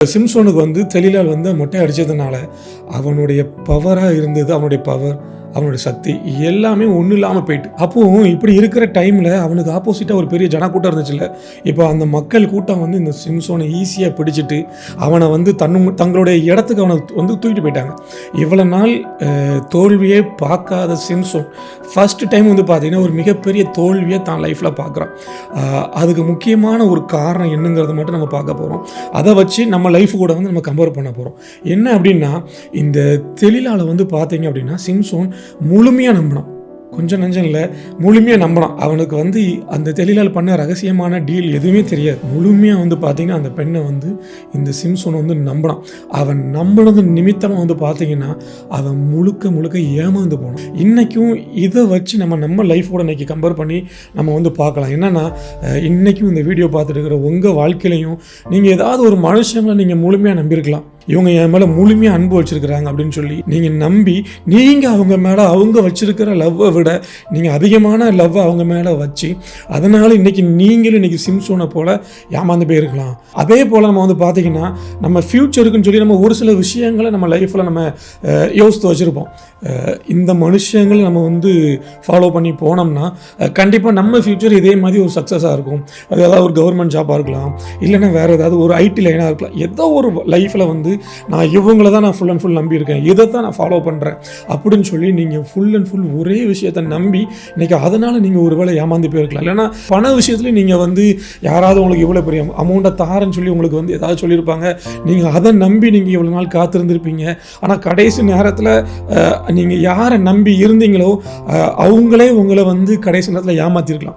சிம்சோனுக்கு வந்து தெளிலால் வந்து மொட்டை அடித்ததுனால அவனுடைய பவராக இருந்தது, அவனுடைய பவர், அவனுடைய சக்தி எல்லாமே ஒன்றும் இல்லாமல் போயிட்டு. அப்போது இப்படி இருக்கிற டைமில் அவனுக்கு ஆப்போசிட்டாக ஒரு பெரிய ஜனக்கூட்டம் இருந்துச்சுல்ல. இப்போ அந்த மக்கள் கூட்டம் வந்து இந்த சிம்சோனை ஈஸியாக பிடிச்சிட்டு அவனை வந்து தங்களுடைய இடத்துக்கு அவனை வந்து தூக்கிட்டு போயிட்டாங்க. இவ்வளோ நாள் தோல்வியே பார்க்காத சிம்சோன் ஃபஸ்ட்டு டைம் வந்து பார்த்திங்கன்னா ஒரு மிகப்பெரிய தோல்வியை தான் லைஃப்பில் பார்க்குறான். அதுக்கு முக்கியமான ஒரு காரணம் என்னங்கிறத மட்டும் நம்ம பார்க்க போகிறோம். அதை வச்சு நம்ம லைஃப் கூட வந்து நம்ம கம்பேர் பண்ண போகிறோம். என்ன அப்படின்னா, இந்த தெளிலால் வந்து பார்த்தீங்க அப்படின்னா சிம்சோன் முழுமையாக நம்பினான். கொஞ்சம் நஞ்சம் இல்லை, முழுமையாக நம்பினான். அவனுக்கு வந்து அந்த தெளிலால் பண்ண ரகசியமான டீல் எதுவுமே தெரியாது. முழுமையாக வந்து பார்த்திங்கன்னா அந்த பெண்ணை வந்து இந்த சிம்சோனை வந்து நம்பினான். அவன் நம்பினது நிமித்தமாக வந்து பார்த்திங்கன்னா அவன் முழுக்க ஏமாந்து போனான். இன்றைக்கும் இதை வச்சு நம்ம லைஃபோட இன்றைக்கி கம்பேர் பண்ணி நம்ம வந்து பார்க்கலாம். என்னென்னா, இன்றைக்கும் இந்த வீடியோ பார்த்துட்டு இருக்கிற உங்கள் வாழ்க்கையிலையும் நீங்கள் ஏதாவது ஒரு மனுஷங்களை நீங்கள் முழுமையாக நம்பியிருக்கலாம். இவங்க என் மேலே முழுமையாக அன்பு வச்சுருக்கிறாங்க அப்படின்னு சொல்லி நீங்கள் நம்பி நீங்கள் அவங்க மேலே அவங்க வச்சுருக்கிற லவ்வை விட நீங்கள் அதிகமான லவ்வை அவங்க மேலே வச்சு அதனால் இன்றைக்கி நீங்களும் இன்றைக்கி சிம்சோனை போல் ஏமாந்து போயிருக்கலாம். அதே போல் நம்ம வந்து பார்த்திங்கன்னா நம்ம ஃப்யூச்சருக்குன்னு சொல்லி நம்ம ஒரு சில விஷயங்களை நம்ம லைஃப்பில் நம்ம யோசித்து வச்சுருப்போம். இந்த மனுஷங்களை நம்ம வந்து ஃபாலோ பண்ணி போனோம்னா கண்டிப்பாக நம்ம ஃப்யூச்சர் இதே மாதிரி ஒரு சக்ஸஸாக இருக்கும். அது ஏதாவது ஒரு கவர்மெண்ட் ஜாபாக இருக்கலாம், இல்லைன்னா வேறு ஏதாவது ஒரு ஐடி லைனாக இருக்கலாம். ஏதோ ஒரு லைஃப்பில் வந்து நான் இவங்கள தான் நான் ஃபுல் அண்ட் ஃபுல் நம்பியிருக்கேன், இதை தான் நான் ஃபாலோ பண்ணுறேன் அப்படின்னு சொல்லி நீங்கள் ஃபுல் அண்ட் ஃபுல் ஒரே விஷயத்தை நம்பி இன்றைக்கி அதனால் நீங்கள் ஒரு வேளை ஏமாந்து போயிருக்கலாம். இல்லைன்னா பண விஷயத்துலேயும் நீங்கள் வந்து யாராவது உங்களுக்கு இவ்வளோ பெரிய அமௌண்ட்டை தாரன்னு சொல்லி உங்களுக்கு வந்து ஏதாவது சொல்லியிருப்பாங்க. நீங்கள் அதை நம்பி நீங்கள் இவ்வளோ நாள் காத்திருந்திருப்பீங்க. ஆனால் கடைசி நேரத்தில் நீங்கள் யாரை நம்பி இருந்தீங்களோ அவங்களே உங்களை வந்து கடைசி நேரத்தில் ஏமாற்றிருக்கலாம்.